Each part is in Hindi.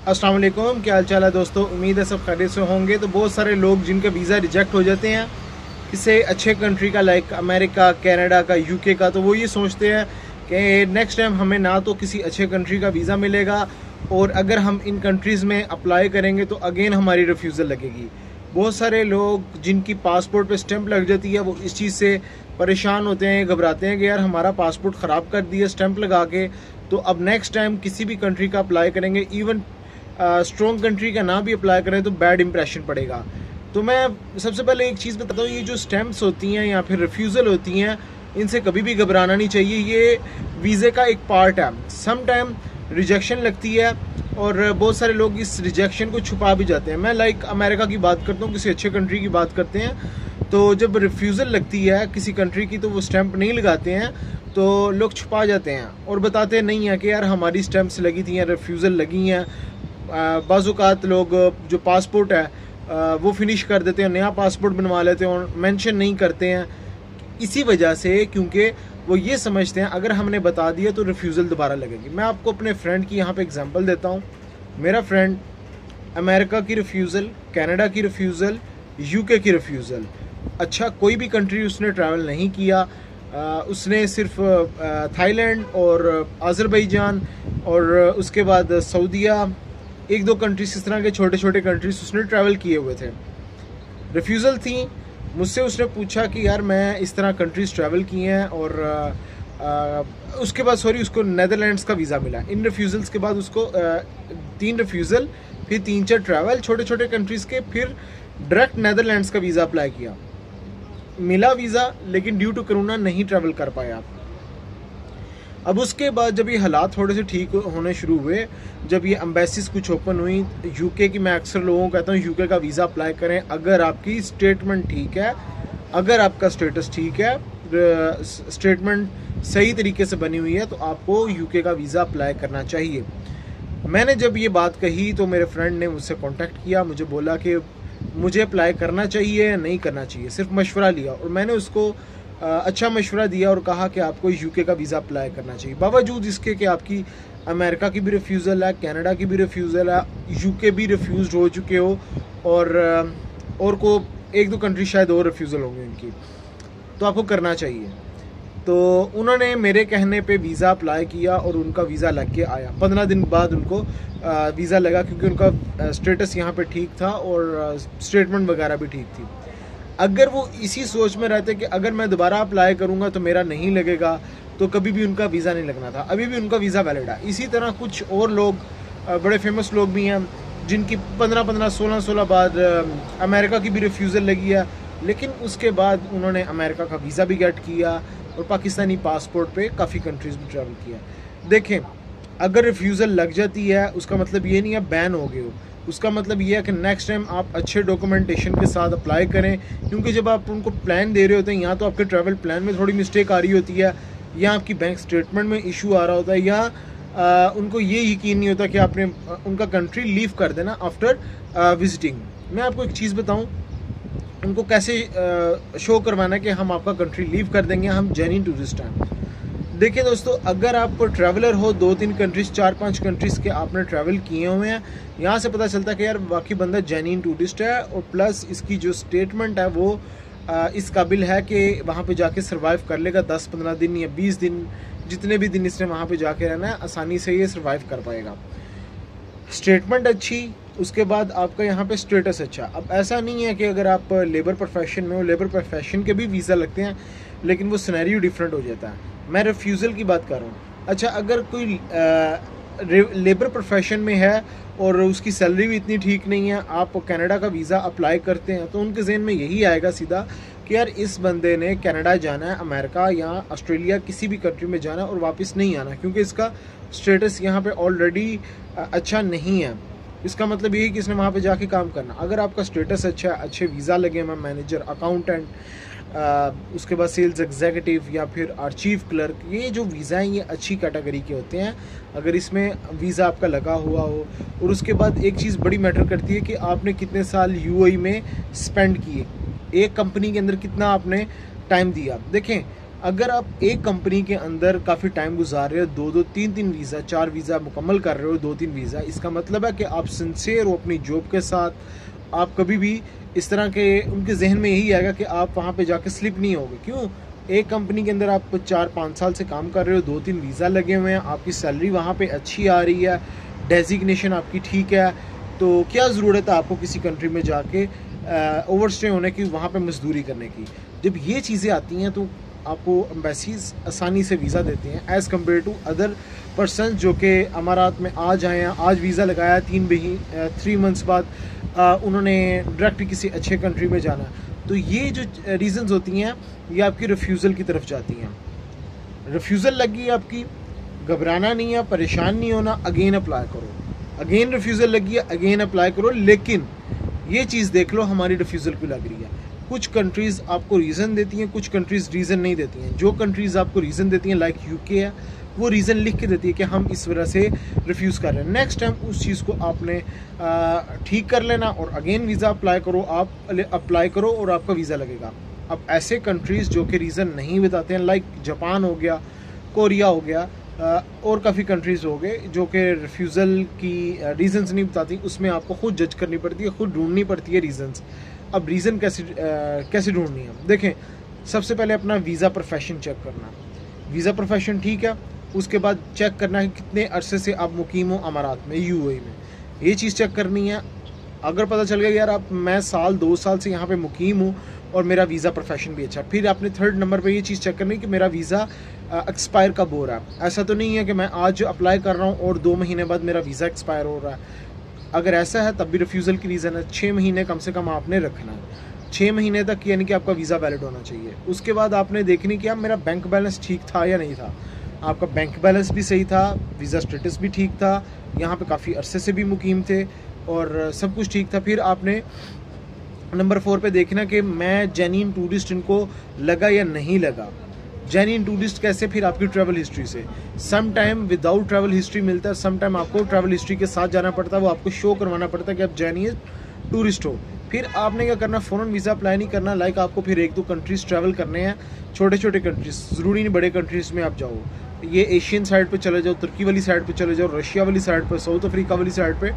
अस्सलाम वालेकुम, क्या हाल चाल है दोस्तों। उम्मीद है सब खैरियत से होंगे। तो बहुत सारे लोग जिनका वीज़ा रिजेक्ट हो जाते हैं किसी अच्छे कंट्री का, लाइक अमेरिका, कनाडा का, यूके का, तो वो ये सोचते हैं कि नेक्स्ट टाइम हमें ना तो किसी अच्छे कंट्री का वीज़ा मिलेगा, और अगर हम इन कंट्रीज़ में अप्लाई करेंगे तो अगेन हमारी रिफ्यूज़ल लगेगी। बहुत सारे लोग जिनकी पासपोर्ट पे स्टैंप लग जाती है वो इस चीज़ से परेशान होते हैं, घबराते हैं कि यार हमारा पासपोर्ट ख़राब कर दिया स्टैंप लगा के, तो अब नेक्स्ट टाइम किसी भी कंट्री का अप्लाई करेंगे, इवन स्ट्रॉन्ग कंट्री का ना भी अप्लाई करें तो बैड इंप्रेशन पड़ेगा। तो मैं सबसे पहले एक चीज़ बताता हूँ, ये जो स्टैंप्स होती हैं या फिर रिफ्यूज़ल होती हैं, इनसे कभी भी घबराना नहीं चाहिए। ये वीज़े का एक पार्ट है। सम टाइम रिजेक्शन लगती है और बहुत सारे लोग इस रिजेक्शन को छुपा भी जाते हैं। मैं लाइक अमेरिका की बात करता हूँ, किसी अच्छे कंट्री की बात करते हैं, तो जब रिफ्यूज़ल लगती है किसी कंट्री की तो वो स्टैंप नहीं लगाते हैं, तो लोग छुपा जाते हैं और बताते नहीं हैं कि यार हमारी स्टैंप्स लगी थी या रिफ्यूज़ल लगी हैं। बाज़-औक़ात लोग जो पासपोर्ट है वो फिनिश कर देते हैं, नया पासपोर्ट बनवा लेते हैं और मेंशन नहीं करते हैं, इसी वजह से, क्योंकि वो ये समझते हैं अगर हमने बता दिया तो रिफ्यूज़ल दोबारा लगेगी। मैं आपको अपने फ्रेंड की यहाँ पे एग्जांपल देता हूँ। मेरा फ्रेंड अमेरिका की रिफ्यूज़ल, कनाडा की रिफ्यूज़ल, यूके की रिफ्यूज़ल, अच्छा कोई भी कंट्री उसने ट्रैवल नहीं किया। उसने सिर्फ थाईलैंड और अज़रबैजान और उसके बाद सऊदीया, एक दो कंट्रीज इस तरह के छोटे छोटे कंट्रीज उसने ट्रैवल किए हुए थे। रिफ्यूज़ल थी, मुझसे उसने पूछा कि यार मैं इस तरह कंट्रीज ट्रैवल किए हैं, और उसके बाद उसको नेदरलैंड्स का वीज़ा मिला। इन रिफ्यूज़ल्स के बाद उसको 3 रिफ्यूज़ल, फिर 3-4 ट्रैवल छोटे छोटे कंट्रीज़ के, फिर डायरेक्ट नेदरलैंड्स का वीज़ा अप्लाई किया, मिला वीज़ा, लेकिन ड्यू टू कोरोना नहीं ट्रैवल कर पाया। अब उसके बाद जब ये हालात थोड़े से ठीक होने शुरू हुए, जब ये एम्बेसीज कुछ ओपन हुई, यूके की, मैं अक्सर लोगों को कहता हूँ यूके का वीज़ा अप्लाई करें अगर आपकी स्टेटमेंट ठीक है, अगर आपका स्टेटस ठीक है, स्टेटमेंट सही तरीके से बनी हुई है, तो आपको यूके का वीज़ा अप्लाई करना चाहिए। मैंने जब ये बात कही तो मेरे फ्रेंड ने मुझसे कॉन्टेक्ट किया, मुझे बोला कि मुझे अप्लाई करना चाहिए या नहीं करना चाहिए, सिर्फ मशवरा लिया, और मैंने उसको अच्छा मशवरा दिया और कहा कि आपको यूके का वीज़ा अप्लाई करना चाहिए, बावजूद इसके कि आपकी अमेरिका की भी रिफ्यूज़ल है, कनाडा की भी रिफ्यूज़ल है, यूके भी रिफ्यूज़ हो चुके हो, और को एक दो कंट्री शायद और रिफ्यूज़ल होंगे उनकी, तो आपको करना चाहिए। तो उन्होंने मेरे कहने पे वीज़ा अप्लाई किया और उनका वीज़ा लग के आया। 15 दिन बाद उनको वीज़ा लगा, क्योंकि उनका स्टेटस यहाँ पे ठीक था और स्टेटमेंट वगैरह भी ठीक थी। अगर वो इसी सोच में रहते कि अगर मैं दोबारा अप्लाई करूँगा तो मेरा नहीं लगेगा, तो कभी भी उनका वीज़ा नहीं लगना था। अभी भी उनका वीज़ा वैलिड है। इसी तरह कुछ और लोग, बड़े फेमस लोग भी हैं, जिनकी 15-15, 16-16 बाद अमेरिका की भी रिफ्यूज़ल लगी है, लेकिन उसके बाद उन्होंने अमेरिका का वीज़ा भी गेट किया और पाकिस्तानी पासपोर्ट पे काफ़ी कंट्रीज़ में ट्रैवल किया। देखें, अगर रिफ्यूज़ल लग जाती है उसका मतलब ये नहीं है बैन हो गए हो, उसका मतलब ये है कि नेक्स्ट टाइम आप अच्छे डॉक्यूमेंटेशन के साथ अप्लाई करें, क्योंकि जब आप उनको प्लान दे रहे होते हैं, या तो आपके ट्रैवल प्लान में थोड़ी मिस्टेक आ रही होती है, या आपकी बैंक स्टेटमेंट में इशू आ रहा होता है, या उनको ये यकीन नहीं होता कि आपने उनका कंट्री लीव कर देना आफ्टर विजिटिंग। मैं आपको एक चीज़ बताऊँ, उनको कैसे शो करवाना कि हम आपका कंट्री लीव कर देंगे, हम जेन्युइन टूरिस्ट हैं। देखिए दोस्तों, अगर आप ट्रैवलर हो, 2-3 कंट्रीज़, 4-5 कंट्रीज़ के आपने ट्रैवल किए हुए हैं, यहाँ से पता चलता है कि यार वाकई बंदा जेन्युइन टूरिस्ट है, और प्लस इसकी जो स्टेटमेंट है वो इस काबिल है कि वहाँ पे जाके सर्वाइव कर लेगा। 10-15 दिन या 20 दिन, जितने भी दिन इसने वहाँ पे जाके रहना है, आसानी से ये सर्वाइव कर पाएगा। स्टेटमेंट अच्छी, उसके बाद आपका यहाँ पे स्टेटस अच्छा। अब ऐसा नहीं है कि अगर आप लेबर प्रोफेशन में हो, लेबर प्रोफेशन के भी वीज़ा लगते हैं, लेकिन वो सिनेरियो डिफरेंट हो जाता है। मैं रिफ्यूज़ल की बात कर रहा हूँ। अच्छा, अगर कोई लेबर प्रोफेशन में है और उसकी सैलरी भी इतनी ठीक नहीं है, आप कनाडा का वीज़ा अप्लाई करते हैं, तो उनके जहन में यही आएगा सीधा कि यार इस बंदे ने कनाडा जाना है, अमेरिका या ऑस्ट्रेलिया, किसी भी कंट्री में जाना है और वापस नहीं आना, क्योंकि इसका स्टेटस यहाँ पे ऑलरेडी अच्छा नहीं है। इसका मतलब ये है कि इसने वहाँ पे जाके काम करना। अगर आपका स्टेटस अच्छा है, अच्छे वीज़ा लगे, मैं मैनेजर, अकाउंटेंट, उसके बाद सेल्स एग्जीक्यूटिव या फिर चीफ क्लर्क, ये जो वीज़ा हैं ये अच्छी कैटेगरी के होते हैं अगर इसमें वीज़ा आपका लगा हुआ हो। और उसके बाद एक चीज़ बड़ी मैटर करती है कि आपने कितने साल यूएई में स्पेंड किए, एक कंपनी के अंदर कितना आपने टाइम दिया। देखें, अगर आप एक कंपनी के अंदर काफ़ी टाइम गुजार रहे हो, 2-2, 3-3 वीज़ा, 4 वीज़ा मुकम्मल कर रहे हो, 2-3 वीज़ा, इसका मतलब है कि आप सिंसियर हो अपनी जॉब के साथ। आप कभी भी इस तरह के, उनके जहन में यही आएगा कि आप वहाँ पे जाके स्लिप नहीं होगे। क्यों? एक कंपनी के अंदर आप 4-5 साल से काम कर रहे हो, 2-3 वीज़ा लगे हुए हैं, आपकी सैलरी वहाँ पे अच्छी आ रही है, डेजिग्नेशन आपकी ठीक है, तो क्या ज़रूरत है आपको किसी कंट्री में जाके ओवरस्टे होने की, वहाँ पे मजदूरी करने की। जब ये चीज़ें आती हैं तो आपको एम्बेसीज आसानी से वीज़ा देते हैं as compare to other person जो कि अमारात में आज आए हैं, आज वीज़ा लगाया, 3 मंथ्स बाद उन्होंने डायरेक्ट किसी अच्छे कंट्री में जाना। तो ये जो रीज़न्स होती हैं ये आपकी रिफ्यूज़ल की तरफ जाती हैं। रिफ्यूज़ल लगी आपकी, घबराना नहीं है, परेशान नहीं होना, अगेन अप्लाई करो। अगेन रिफ्यूज़ल लगी है, अगेन अप्लाई करो। लेकिन ये चीज़ देख लो हमारी रिफ्यूज़ल क्यों लग रही है। कुछ कंट्रीज़ आपको रीज़न देती हैं, कुछ कंट्रीज़ रीज़न नहीं देती हैं। जो कंट्रीज़ आपको रीज़न देती हैं लाइक यूके है, वो रीज़न लिख के देती है कि हम इस वजह से रिफ्यूज़ कर रहे हैं। नेक्स्ट टाइम उस चीज़ को आपने ठीक कर लेना और अगेन वीज़ा अप्लाई करो, आप अप्लाई करो और आपका वीज़ा लगेगा। अब ऐसे कंट्रीज़ जो कि रीज़न नहीं बताते हैं लाइक जापान हो गया, कोरिया हो गया, और काफ़ी कंट्रीज़ हो गए जो कि रिफ्यूज़ल की रीज़न्स नहीं बताती, उसमें आपको खुद जज करनी पड़ती है, खुद ढूंढनी पड़ती है रीज़न्स। अब रीज़न कैसे ढूंढनी है? देखें, सबसे पहले अपना वीज़ा प्रोफेशन चेक करना। वीज़ा प्रोफेशन ठीक है, उसके बाद चेक करना है कितने अरसे से आप मुकीम हो अमारात में, यूएई में, ये चीज़ चेक करनी है। अगर पता चल गया यार मैं 2 साल से यहाँ पे मुकीम हूँ और मेरा वीज़ा प्रोफेशन भी अच्छा, फिर आपने 3rd नंबर पे ये चीज़ चेक करनी है कि मेरा वीज़ा एक्सपायर कब हो रहा है। ऐसा तो नहीं है कि मैं आज अप्लाई कर रहा हूँ और 2 महीने बाद मेरा वीज़ा एक्सपायर हो रहा है। अगर ऐसा है तब भी रिफ्यूज़ल की रीज़न है। 6 महीने कम से कम आपने रखना है, 6 महीने तक, यानी कि आपका वीज़ा वैलिड होना चाहिए। उसके बाद आपने देखनी कि मेरा बैंक बैलेंस ठीक था या नहीं था। आपका बैंक बैलेंस भी सही था, वीज़ा स्टेटस भी ठीक था, यहाँ पे काफ़ी अरसे से भी मुकीम थे और सब कुछ ठीक था। फिर आपने नंबर 4 पे देखना कि मैं जेन्युइन टूरिस्ट इनको लगा या नहीं लगा। जेन्युइन टूरिस्ट कैसे? फिर आपकी ट्रैवल हिस्ट्री से। Some time without travel history मिलता है, सम टाइम आपको ट्रैवल हिस्ट्री के साथ जाना पड़ता है, वो आपको शो करवाना पड़ता है कि आप जेन्युइन टूरिस्ट हो। फिर आपने क्या करना, फ़ौरन वीज़ा अप्लाई नहीं करना। लाइक आपको फिर 1-2 कंट्रीज़ ट्रैवल करने हैं, छोटे छोटे कंट्रीज़, ज़रूरी नहीं बड़े कंट्रीज़ में आप जाओ। ये एशियन साइड पे चले जाओ, तुर्की वाली साइड पे चले जाओ, रशिया वाली साइड पे, साउथ अफ्रीका वाली साइड पे,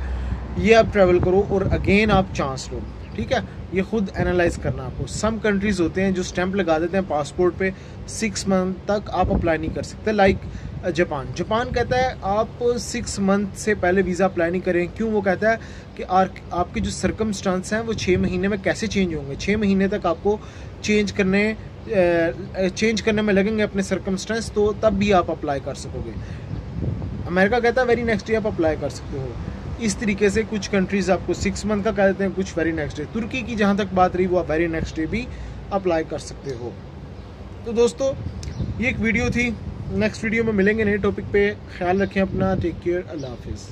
ये आप ट्रैवल करो और अगेन आप चांस लो। ठीक है, ये खुद एनालाइज करना आपको। सम कंट्रीज़ होते हैं जो स्टैंप लगा देते हैं पासपोर्ट पे, 6 मंथ तक आप अप्लाई नहीं कर सकते। लाइक जापान कहता है आप 6 मंथ से पहले वीज़ा अप्लाई नहीं करें। क्यों? वो कहता है कि आपके जो सर्कमस्टांस हैं वो 6 महीने में कैसे चेंज होंगे। 6 महीने तक आपको चेंज करने में लगेंगे अपने सर्कमस्टांस, तो तब भी आप अप्लाई कर सकोगे। अमेरिका कहता है वेरी नेक्स्ट डे आप अप्लाई कर सकते हो। इस तरीके से कुछ कंट्रीज़ आपको 6 मंथ का कह देते हैं, कुछ वेरी नेक्स्ट डे। तुर्की की जहाँ तक बात रही वो आप वेरी नेक्स्ट डे भी अप्लाई कर सकते हो। तो दोस्तों ये एक वीडियो थी, नेक्स्ट वीडियो में मिलेंगे नए टॉपिक पे। ख्याल रखें अपना, टेक केयर, अल्लाह हाफिज़।